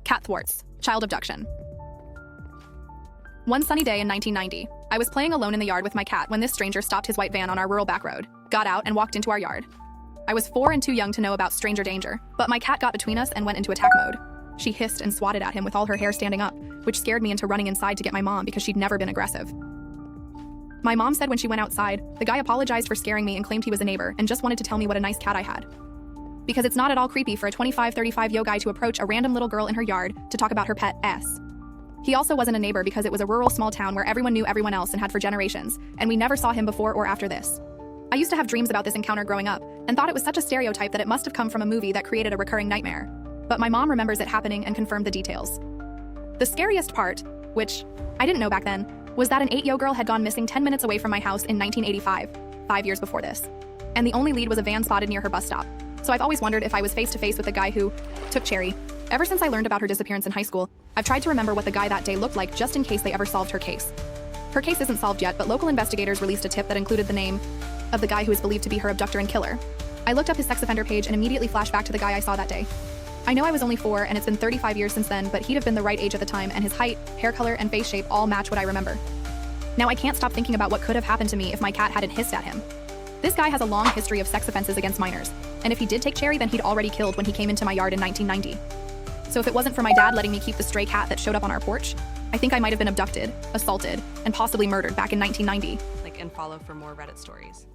Cat Thwarts, child abduction. One sunny day in 1990, I was playing alone in the yard with my cat when this stranger stopped his white van on our rural back road, got out, and walked into our yard. I was 4 and too young to know about stranger danger, but my cat got between us and went into attack mode. She hissed and swatted at him with all her hair standing up, which scared me into running inside to get my mom because she'd never been aggressive. My mom said when she went outside, the guy apologized for scaring me and claimed he was a neighbor and just wanted to tell me what a nice cat I had. Because it's not at all creepy for a 25-35-year guy to approach a random little girl in her yard to talk about her pet S. He also wasn't a neighbor because it was a rural small town where everyone knew everyone else and had for generations, and we never saw him before or after this. I used to have dreams about this encounter growing up and thought it was such a stereotype that it must have come from a movie that created a recurring nightmare. But my mom remembers it happening and confirmed the details. The scariest part, which I didn't know back then, was that an 8-year-old girl had gone missing 10 minutes away from my house in 1985, 5 years before this. And the only lead was a van spotted near her bus stop. So I've always wondered if I was face to face with the guy who took Cherry. Ever since I learned about her disappearance in high school, I've tried to remember what the guy that day looked like just in case they ever solved her case. Her case isn't solved yet, but local investigators released a tip that included the name of the guy who is believed to be her abductor and killer. I looked up his sex offender page and immediately flashed back to the guy I saw that day. I know I was only 4 and it's been 35 years since then, but he'd have been the right age at the time, and his height, hair color, and face shape all match what I remember. Now I can't stop thinking about what could have happened to me if my cat hadn't hissed at him. This guy has a long history of sex offenses against minors, and if he did take Cherry, then he'd already killed when he came into my yard in 1990. So if it wasn't for my dad letting me keep the stray cat that showed up on our porch, I think I might have been abducted, assaulted, and possibly murdered back in 1990. And follow for more Reddit stories.